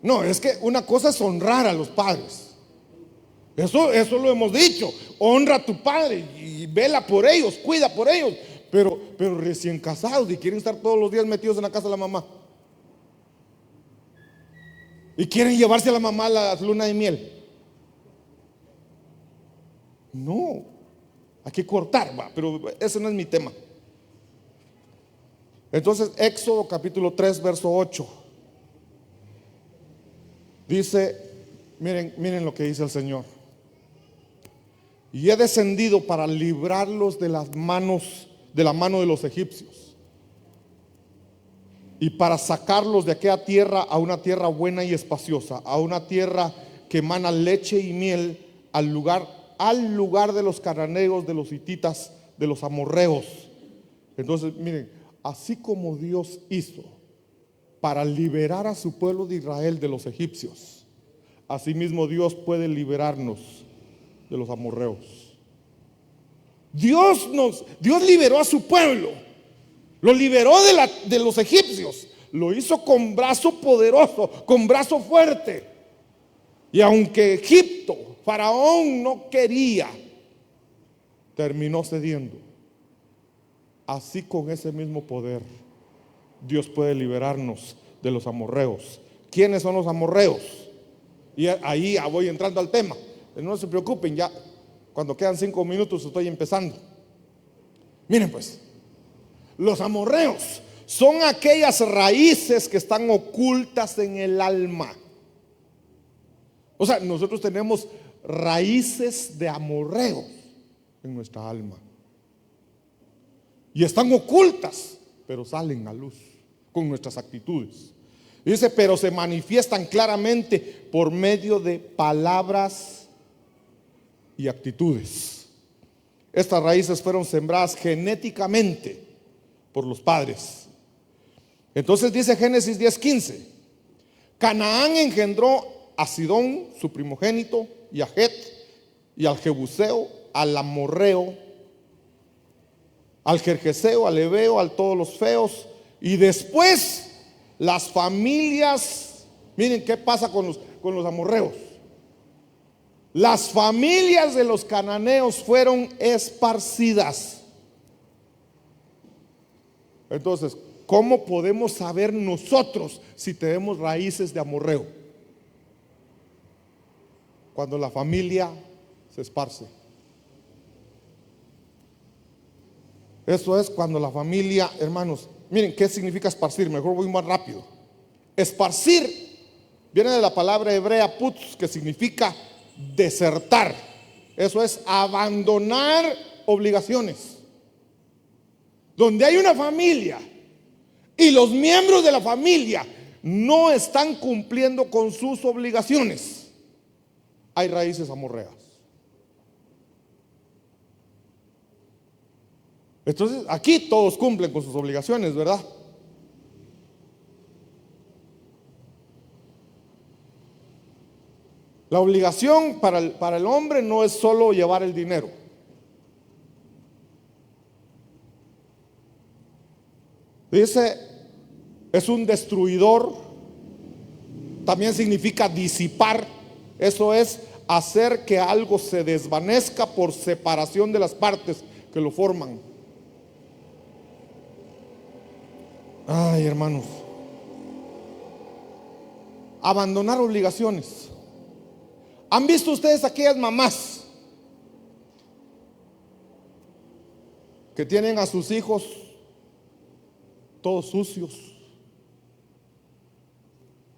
Speaker 1: No, es que una cosa es honrar a los padres. Eso lo hemos dicho. Honra a tu padre y vela por ellos, cuida por ellos. Pero recién casados y quieren estar todos los días metidos en la casa de la mamá. Y quieren llevarse a la mamá a la luna de miel. No, hay que cortar, pero ese no es mi tema. Entonces, Éxodo capítulo 3, verso 8. Dice, miren lo que dice el Señor: y he descendido para librarlos de la mano de los egipcios, y para sacarlos de aquella tierra a una tierra buena y espaciosa, a una tierra que emana leche y miel, al lugar de los cananeos, de los hititas, de los amorreos. Entonces, miren, así como Dios hizo para liberar a su pueblo de Israel de los egipcios, asimismo Dios puede liberarnos de los amorreos. Dios liberó a su pueblo, lo liberó de los egipcios, lo hizo con brazo poderoso, con brazo fuerte. Y aunque Egipto, Faraón, no quería, terminó cediendo. Así, con ese mismo poder, Dios puede liberarnos de los amorreos. ¿Quiénes son los amorreos? Y ahí ya voy entrando al tema. No se preocupen, ya cuando quedan 5 minutos estoy empezando. Miren pues, los amorreos son aquellas raíces que están ocultas en el alma. O sea, nosotros tenemos raíces de amorreos en nuestra alma. Y están ocultas, pero salen a luz con nuestras actitudes. Dice, pero se manifiestan claramente por medio de palabras y actitudes. Estas raíces fueron sembradas genéticamente por los padres. Entonces dice Génesis 10:15: Canaán engendró a Sidón, su primogénito, y a Het, y al Jebuseo, al Amorreo, al Gergeseo, al Heveo, a todos los feos. Y después las familias, miren qué pasa con los amorreos. Las familias de los cananeos fueron esparcidas. Entonces, ¿cómo podemos saber nosotros si tenemos raíces de amorreo? Cuando la familia se esparce. Eso es cuando la familia, hermanos, miren, ¿qué significa esparcir? Mejor voy más rápido. Esparcir viene de la palabra hebrea putz, que significa desertar. Eso es abandonar obligaciones. Donde hay una familia y los miembros de la familia no están cumpliendo con sus obligaciones, hay raíces amorreas. Entonces, aquí todos cumplen con sus obligaciones, ¿verdad? La obligación para el hombre no es solo llevar el dinero. Dice, es un destruidor. También significa disipar. Eso es hacer que algo se desvanezca por separación de las partes que lo forman. Ay, hermanos, abandonar obligaciones. ¿Han visto ustedes aquellas mamás que tienen a sus hijos todos sucios,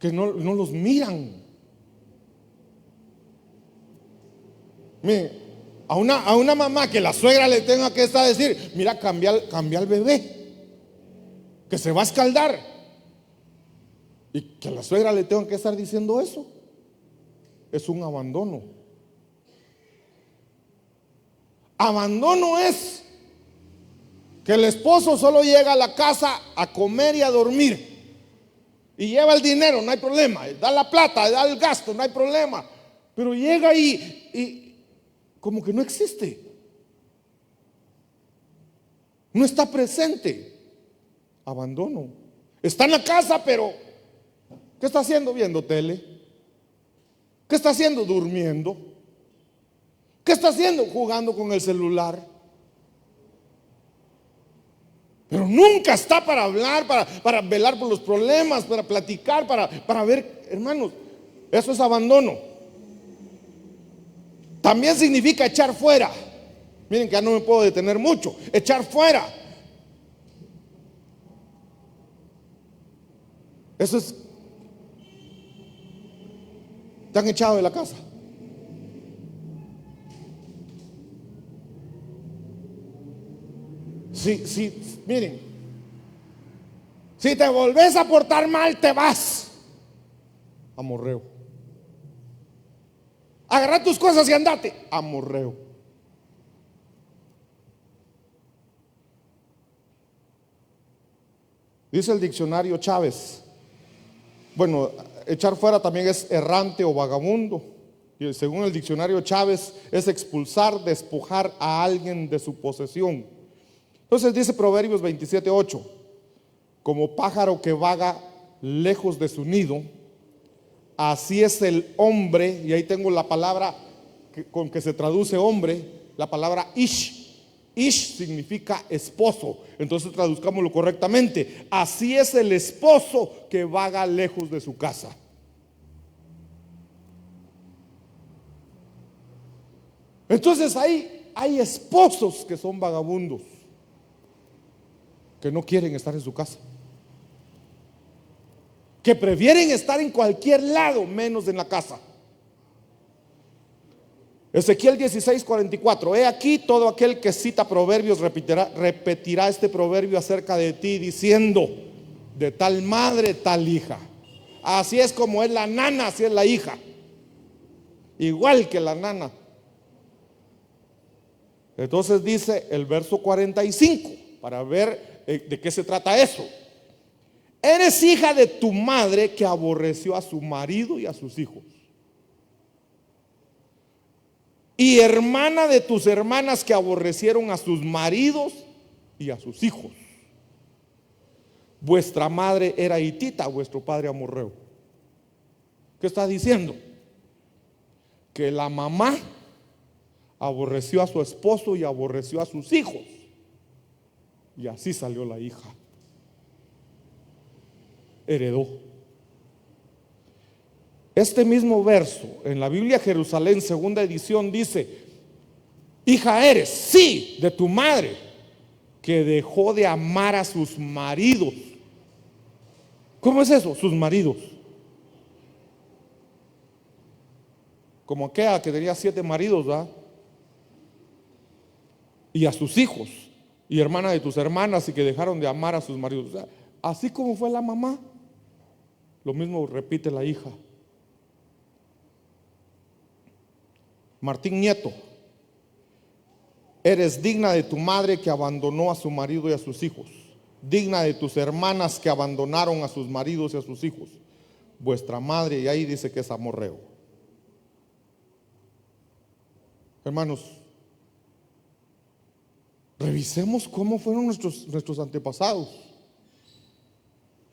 Speaker 1: que no los miran? Miren, a una mamá que la suegra le tenga que estar a decir: mira, cambia al bebé, que se va a escaldar. Y que a la suegra le tengan que estar diciendo eso, es un abandono. Abandono es que el esposo solo llega a la casa a comer y a dormir, y lleva el dinero, no hay problema, da la plata, da el gasto, no hay problema, pero llega y como que no existe, no está presente. Abandono. Está en la casa, pero ¿qué está haciendo? Viendo tele. ¿Qué está haciendo? Durmiendo. ¿Qué está haciendo? Jugando con el celular. Pero nunca está para hablar, para velar por los problemas, para platicar, para ver. Hermanos, eso es abandono. También significa echar fuera. Miren que ya no me puedo detener mucho. Echar fuera. Eso es. Te han echado de la casa. Sí, miren. Si te volvés a portar mal, te vas. Amorreo. Agarra tus cosas y andate. Amorreo. Dice el diccionario Chávez. Bueno, echar fuera también es errante o vagabundo. Y según el diccionario Chávez, es expulsar, despojar a alguien de su posesión. Entonces dice Proverbios 27:8: como pájaro que vaga lejos de su nido, así es el hombre. Y ahí tengo la palabra con que se traduce hombre, la palabra ish. Ish significa esposo. Entonces traduzcámoslo correctamente: así es el esposo que vaga lejos de su casa. Entonces hay esposos que son vagabundos, que no quieren estar en su casa, que prefieren estar en cualquier lado menos en la casa. Ezequiel 16:44: he aquí, todo aquel que cita proverbios repetirá este proverbio acerca de ti, diciendo: de tal madre, tal hija. Así es como es la nana, así es la hija. Igual que la nana. Entonces dice el verso 45, para ver de qué se trata eso: eres hija de tu madre, que aborreció a su marido y a sus hijos, y hermana de tus hermanas, que aborrecieron a sus maridos y a sus hijos. Vuestra madre era hitita, vuestro padre amorreo. ¿Qué está diciendo? Que la mamá aborreció a su esposo y aborreció a sus hijos, y así salió la hija. Heredó. Este mismo verso en la Biblia Jerusalén, segunda edición, dice: hija eres, sí, de tu madre, que dejó de amar a sus maridos. ¿Cómo es eso? Sus maridos. Como aquella que tenía 7 maridos, ¿verdad? Y a sus hijos, y hermana de tus hermanas, y que dejaron de amar a sus maridos. O sea, así como fue la mamá, lo mismo repite la hija. Martín Nieto: eres digna de tu madre, que abandonó a su marido y a sus hijos, digna de tus hermanas, que abandonaron a sus maridos y a sus hijos. Vuestra madre, y ahí dice que es amorreo. Hermanos, revisemos cómo fueron nuestros antepasados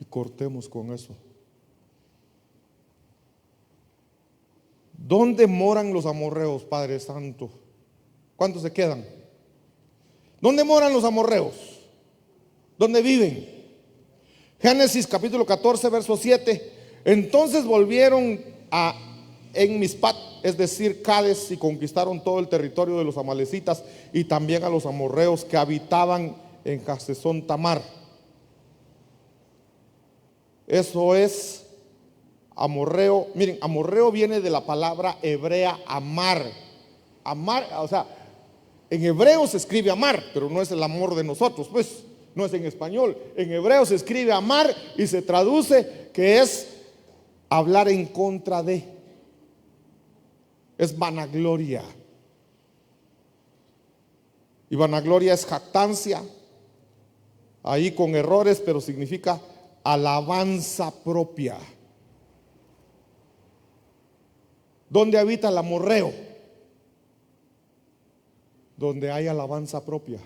Speaker 1: y cortemos con eso. ¿Dónde moran los amorreos, Padre Santo? ¿Cuántos se quedan? ¿Dónde moran los amorreos? ¿Dónde viven? Génesis capítulo 14, verso 7. Entonces volvieron en Mispat, es decir, Cades, y conquistaron todo el territorio de los amalecitas, y también a los amorreos que habitaban en Hasezón Tamar. Eso es amorreo. Miren, amorreo viene de la palabra hebrea amar. Amar, o sea, en hebreo se escribe amar, pero no es el amor de nosotros, pues. no es en español. En hebreo se escribe amar y se traduce que es hablar en contra de. Es vanagloria. Y vanagloria es jactancia, ahí con errores, pero significa alabanza propia. ¿Dónde habita el amorreo? Donde hay alabanza propia.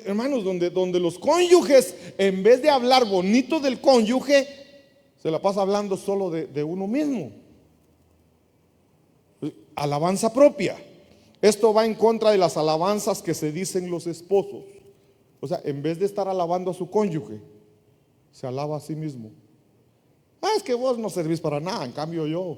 Speaker 1: Hermanos, donde los cónyuges, en vez de hablar bonito del cónyuge, se la pasa hablando solo de uno mismo. Alabanza propia. Esto va en contra de las alabanzas que se dicen los esposos. O sea, en vez de estar alabando a su cónyuge, se alaba a sí mismo. Es que vos no servís para nada, en cambio yo.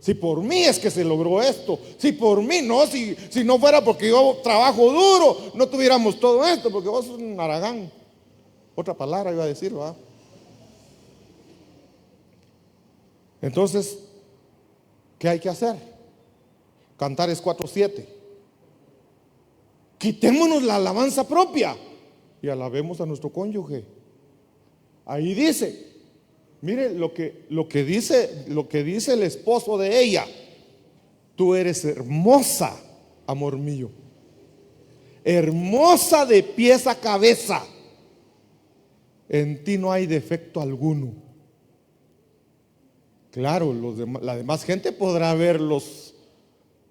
Speaker 1: Si por mí es que se logró esto, si por mí no, si no fuera porque yo trabajo duro, no tuviéramos todo esto, porque vos sos un aragán. Otra palabra iba a decir, ¿verdad? Entonces, ¿qué hay que hacer? Cantares 4:7. Quitémonos la alabanza propia y alabemos a nuestro cónyuge. Ahí dice, mire lo que dice el esposo de ella: tú eres hermosa, amor mío, hermosa de pies a cabeza, en ti no hay defecto alguno. Claro, la demás gente podrá ver los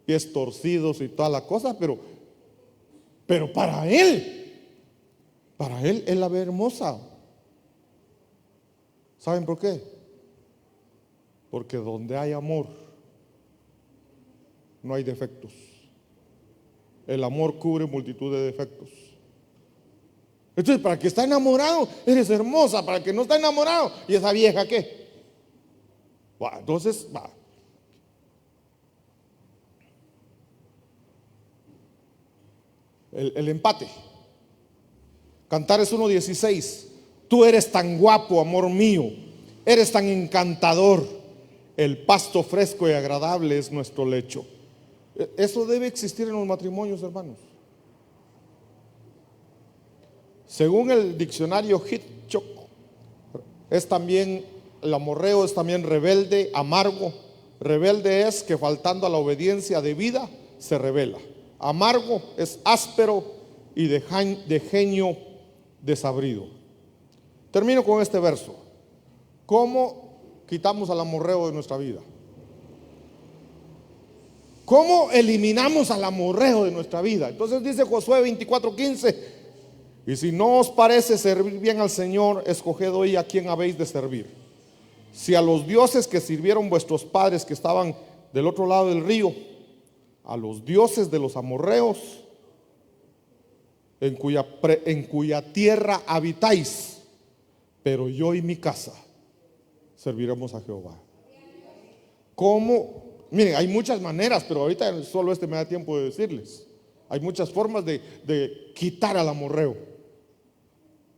Speaker 1: pies torcidos y toda la cosa, pero para él la ve hermosa. ¿Saben por qué? Porque donde hay amor no hay defectos. El amor cubre multitud de defectos. Entonces, para el que está enamorado, eres hermosa. Para el que no está enamorado, ¿y esa vieja qué? Entonces, el empate. Cantares 1:16. Tú eres tan guapo, amor mío, eres tan encantador, el pasto fresco y agradable es nuestro lecho. Eso debe existir en los matrimonios, hermanos. Según el diccionario Hitchcock, el amorreo es también rebelde, amargo. Rebelde es que faltando a la obediencia debida se rebela. Amargo es áspero y de genio desabrido. Termino con este verso. ¿Cómo quitamos al amorreo de nuestra vida? ¿Cómo eliminamos al amorreo de nuestra vida? Entonces dice Josué 24:15: y si no os parece servir bien al Señor, escoged hoy a quién habéis de servir. Si a los dioses que sirvieron vuestros padres que estaban del otro lado del río, a los dioses de los amorreos, en cuya tierra habitáis, pero yo y mi casa serviremos a Jehová. ¿Cómo? Miren, hay muchas maneras, pero ahorita solo me da tiempo de decirles. Hay muchas formas de quitar al amorreo,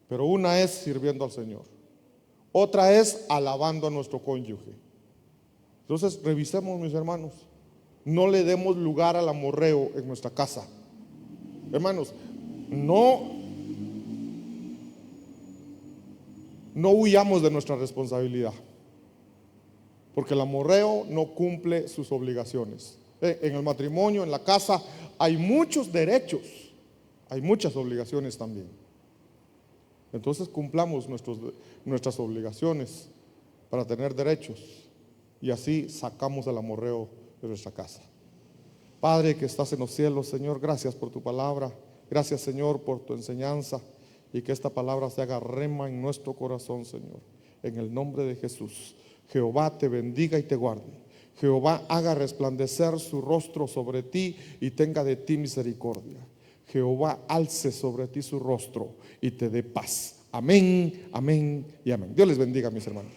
Speaker 1: pero una es sirviendo al Señor, otra es alabando a nuestro cónyuge. Entonces, revisemos, mis hermanos, no le demos lugar al amorreo en nuestra casa. Hermanos, no huyamos de nuestra responsabilidad, porque el amorreo no cumple sus obligaciones. En el matrimonio, en la casa, hay muchos derechos, hay muchas obligaciones también. Entonces cumplamos nuestras obligaciones para tener derechos, y así sacamos el amorreo de nuestra casa. Padre que estás en los cielos, Señor, gracias por tu palabra. Gracias, Señor, por tu enseñanza, y que esta palabra se haga rema en nuestro corazón, Señor, en el nombre de Jesús. Jehová te bendiga y te guarde. Jehová haga resplandecer su rostro sobre ti y tenga de ti misericordia. Jehová alce sobre ti su rostro y te dé paz. Amén, amén y amén. Dios les bendiga, mis hermanos.